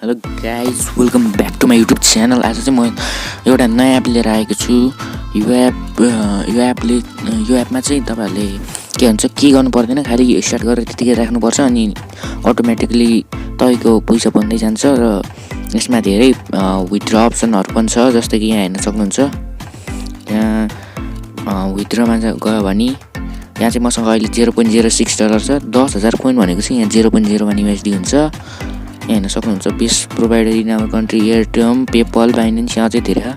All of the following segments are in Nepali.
Hello guys, welcome back to my YouTube channel. आज चाहिँ म एउटा नयाँ एप लिएर आएको छु। यो एपमा चाहिँ तपाईँहरूले के भन्छ के गर्नु पर्दैन, खालि स्टार्ट गरेर त्यतिकै राख्नुपर्छ अनि अटोमेटिकली तपाईँको पैसा बन्दै जान्छ। र यसमा धेरै विथड्र अप्सनहरू पनि छ, जस्तै कि यहाँ हेर्न सक्नुहुन्छ। यहाँ विथड्रमा गयो भने यहाँ चाहिँ मसँग अहिले $0.06 छ। 10,000 कोइन भनेको चाहिँ यहाँ 0.01 USD हुन्छ। यहाँ हेर्न सक्नुहुन्छ। Best provider in our country Airtel, PayPal, Binance, यहाँ चाहिँ धेरै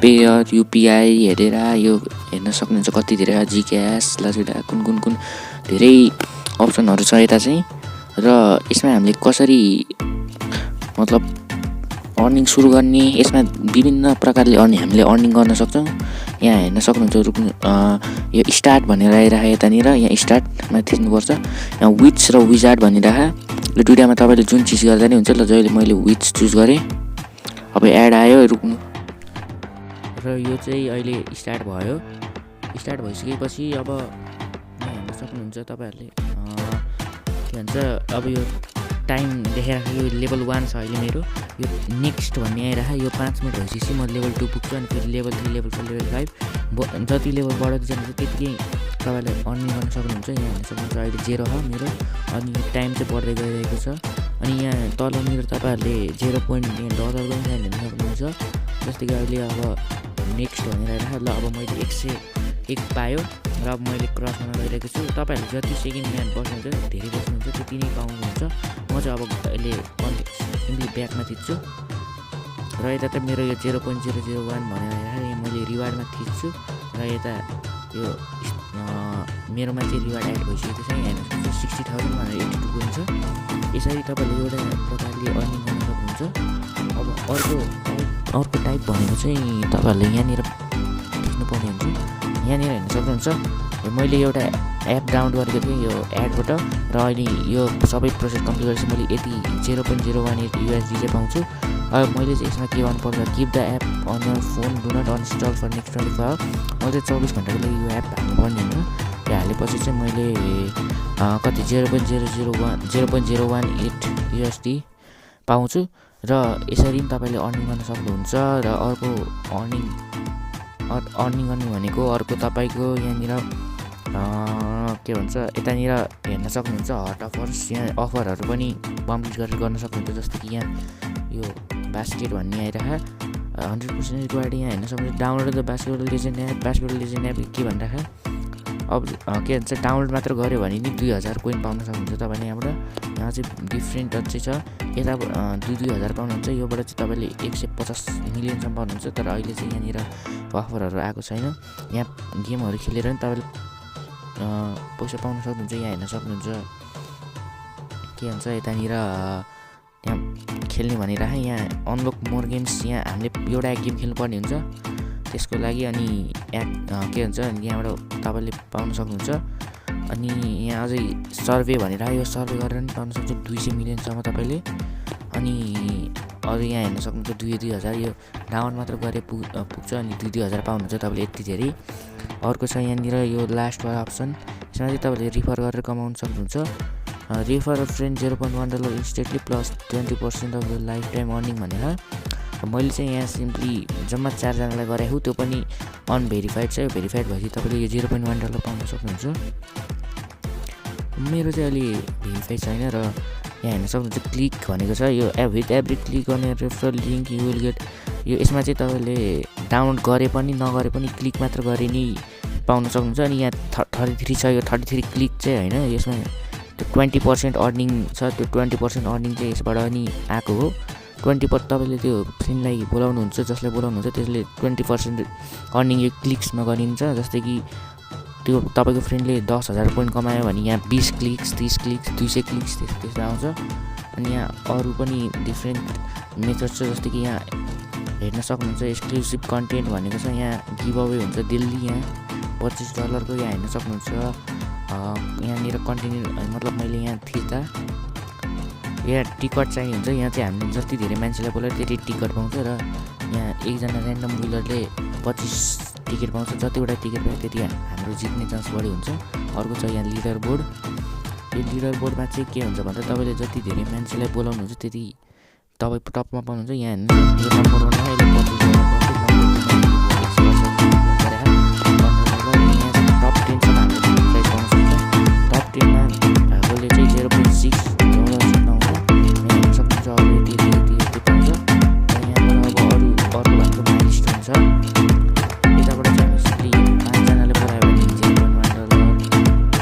पेयर, युपिआई हेरेर यो हेर्न सक्नुहुन्छ। कति धेरै जिक्यास, लाजिडा, कुन धेरै अप्सनहरू छ यता चाहिँ। र यसमा हामीले कसरी मतलब अर्निङ सुरु गर्ने, यसमा विभिन्न प्रकारले हामीले अर्निङ गर्न सक्छौँ। यहाँ हेर्न सक्नुहुन्छ। यो स्टार्ट भनेर आइरहेको यतानिर, यहाँ स्टार्टमा थिच्नुपर्छ। यहाँ विच र विजार्ड भनिरहेको, यो दुइटामा तपाईँले जुन चिज गर्दा नि हुन्छ। ल जहिले मैले विच चुज गरेँ, अब एड आयो, रुक्नु। र यो चाहिँ अहिले स्टार्ट भयो। स्टार्ट भइसकेपछि अब यहाँ हेर्न सक्नुहुन्छ तपाईँहरूले के भन्छ। अब यो टाइम देखाइरहेको, यो लेभल 1 छ अहिले मेरो। यो नेक्स्ट भन्ने आइरहेको, यो 5 मिनट भइसकेपछि म लेभल 2 पुग्छु अनि फेरि लेभल 3, लेभल 4, लेभल 5 जति लेभल बढ्दै जान्छ त्यतिकै तपाईँले अर्निङ गर्न सक्नुहुन्छ। यहाँ हेर्न सक्नुहुन्छ अहिले 0 हो मेरो, अनि यो टाइम चाहिँ बढ्दै गइरहेको छ। अनि यहाँ तलनिर तपाईँहरूले $0 पनि हेर्न सक्नुहुन्छ। जस्तै कि अहिले अब नेक्स्ट भनेर आइरहेको। ल अब मैले 101 पायो र अब मैले क्रस गर्न गइरहेको छु। तपाईँहरूले जति सेकेन्ड यहाँ बस्नुहुन्छ, धेरै बस्नुहुन्छ, त्यति नै पाउनुहुन्छ। म चाहिँ अब अहिले सिम्पली ब्याकमा थिच्छु र यता त मेरो यो 0.001 भनेर आइरहेको, मैले रिवार्डमा थिच्छु र यता यो मेरोमा चाहिँ रिवार्ड एड भइसकेको छ। यहाँ हेर्नु 60,000 भनेर 82 कोइन छ। यसरी तपाईँले एउटा प्रकारले अर्निङ गर्न सक्नुहुन्छ। अब अर्को टाइप भनेको चाहिँ तपाईँहरूले यहाँनिर देख्नुपर्ने हुन्छ। यहाँनिर हेर्न सक्नुहुन्छ। मैले एउटा एप डाउनलोड गरेको थिएँ यो एडबाट, र अहिले यो सबै प्रोसेस कम्प्लिट गरेपछि मैले यति $0.018 USD चाहिँ पाउँछु। अब मैले चाहिँ यसमा के गर्नुपर्छ, keep the app on your phone, do not uninstall for next 24 hour. मैले 24 घन्टाको लागि यो एप हाल्नुपर्ने होइन। त्यो हालेपछि चाहिँ मैले कति $0.018 USD पाउँछु। र यसरी पनि तपाईँले अर्निङ गर्न सक्नुहुन्छ। र अर्को अर्निङ गर्नु भनेको अर्को तपाईँको यहाँनिर के भन्छ, यतानिर हेर्न सक्नुहुन्छ हट अफर्स। यहाँ अफरहरू पनि कम्प्लिट गरेर गर्न सक्नुहुन्छ। जस्तै कि यहाँ यो बास्केट भन्ने आइरहेको 100% रिक्वायर्ड। यहाँ हेर्न सक्नुहुन्छ download the basket legend app के भनिरहेको। अब के भन्छ, डाउनलोड मात्र गऱ्यो भने नि 2,000 कोइन पाउन सक्नुहुन्छ तपाईँले यहाँबाट। यहाँ चाहिँ डिफ्रेन्ट चाहिँ छ, यता 2,000 पाउनुहुन्छ, योबाट चाहिँ तपाईँले 150 मिलियनसम्म पाउनुहुन्छ। तर अहिले चाहिँ यहाँनिर अफरहरू आएको छैन। यहाँ गेमहरू खेलेर नि तपाईँले पैसा पाउन सक्नुहुन्छ। यहाँ हेर्न सक्नुहुन्छ के भन्छ, यतानिर यहाँ खेल्ने भनिरहेको। यहाँ अनलक मोर गेम्स, यहाँ हामीले एउटा गेम खेल्नुपर्ने हुन्छ त्यसको लागि। अनि के भन्छ, यहाँबाट तपाईँले पाउन सक्नुहुन्छ। अनि यहाँ अझै सर्वे भनिरहेको, यो सर्वे गरेर पनि पाउन सक्छ 200 मिलियनसम्म तपाईँले। अनि अझै यहाँ हेर्न सक्नुहुन्छ 2,000 यो डाउन मात्र गरे पुग्छ अनि 2,000 पाउनुहुन्छ तपाईँले यति धेरै। अर्को छ यहाँनिर यो लास्टवाला अप्सन, यसमा चाहिँ तपाईँले रिफर गरेर कमाउन सक्नुहुन्छ। Refer a friend $0.1 instantly plus 20% of the life time earning भनेर। मैले चाहिँ यहाँ सिम्पली जम्मा 4 जनालाई गरेको, त्यो पनि अनभेरिफाइड छ। यो भेरिफाइड भएपछि तपाईँले यो $0.1 पाउन सक्नुहुन्छ। मेरो चाहिँ अलि भेरिफाइड छैन। र यहाँ हेर्न सक्नुहुन्छ क्लिक भनेको छ, यो विथ एभ्री क्लिक गर्ने referral link you will get. यो यसमा चाहिँ तपाईँले डाउनलोड गरे पनि नगरे पनि क्लिक मात्र गरे नि पाउन सक्नुहुन्छ। अनि यहाँ 33 छ, यो 33 क्लिक चाहिँ होइन, यसमा त्यो 20% अर्निङ छ। त्यो 20% अर्निङ चाहिँ यसबाट नि आएको हो। 20% तपाईँले त्यो फ्रेन्डलाई बोलाउनुहुन्छ, जसलाई बोलाउनुहुन्छ त्यसले 20% अर्निङ यो क्लिक्समा गरिन्छ। जस्तै कि त्यो तपाईँको फ्रेन्डले 10,000 पोइन्ट कमायो भने यहाँ 20 क्लिक्स, 30 क्लिक्स, 200 क्लिक्स त्यस्तो आउँछ। अनि यहाँ अरू पनि डिफ्रेन्ट मेथड छ। जस्तै कि यहाँ हेर्न सक्नुहुन्छ एक्सक्लुसिभ कन्टेन्ट भनेको छ। यहाँ गिभ अवे हुन्छ डेली, यहाँ $25 को। यहाँ हेर्न सक्नुहुन्छ यहाँनिर कन्टिन्यू, मतलब मैले यहाँ थिच्दा यहाँ टिकट चाहिने हुन्छ। यहाँ चाहिँ हामीले जति धेरै मान्छेलाई बोलाएर त्यति टिकट पाउँछ। र यहाँ एकजना ऱ्यान्डम विलरले 25 टिकट पाउँछ। जतिवटा टिकट पायो त्यति हाम्रो जित्ने चान्स बढी हुन्छ। अर्को छ यहाँ लिडर बोर्ड। यो लिडर बोर्डमा चाहिँ के हुन्छ भन्दा तपाईँले जति धेरै मान्छेलाई बोलाउनुहुन्छ त्यति तपाईँ टपमा पाउनुहुन्छ। यहाँ हेर्नुहोस् यो नम्बर 1 मा अहिले 25 टप 10 सम्म हामीले प्राइस पाउन सक्छ। टप 10 मा भएकोले चाहिँ 0.6 डलर सम्म आउँछ। यहाँ हेर्न सक्नुहुन्छ अब यति पाउँछ। र यहाँबाट अब अरू भनेको माइलस्टोन छ। यताबाट चाहिँ हामी सिम्पली 5 जनाले परायो भने 0.1 डलर,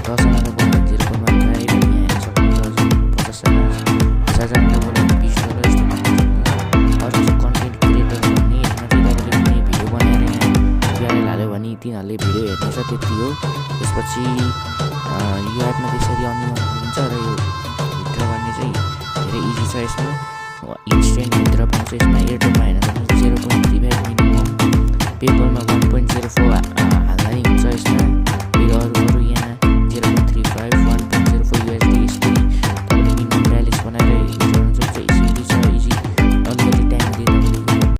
10 जनाले परायो भने 0.15, यहाँ हेर्न सक्नुहुन्छ 50 जना, 1000 जनाले परायो भने 20 डलर यस्तो पाउन सक्नुहुन्छ। अरू चाहिँ कन्टेन्ट क्रिएटर भन्ने यसमा चाहिँ तपाईँले कुनै भिडियो बनाएर यहाँ भिआरएल हाल्यो भने तिनीहरूले भिडियो हेर्नेछ, त्यति हो। त्यसपछि यो एपमा त्यसरी अर्निङ हुन्छ र यो विथड्र गर्ने चाहिँ धेरै इजी छ। यसमा इन्स्टेन्ट विथड्र पाउँछ। यसमा एयरटेलमा हेर्न सक्नुहुन्छ 0.35 मिनिमम, पेपल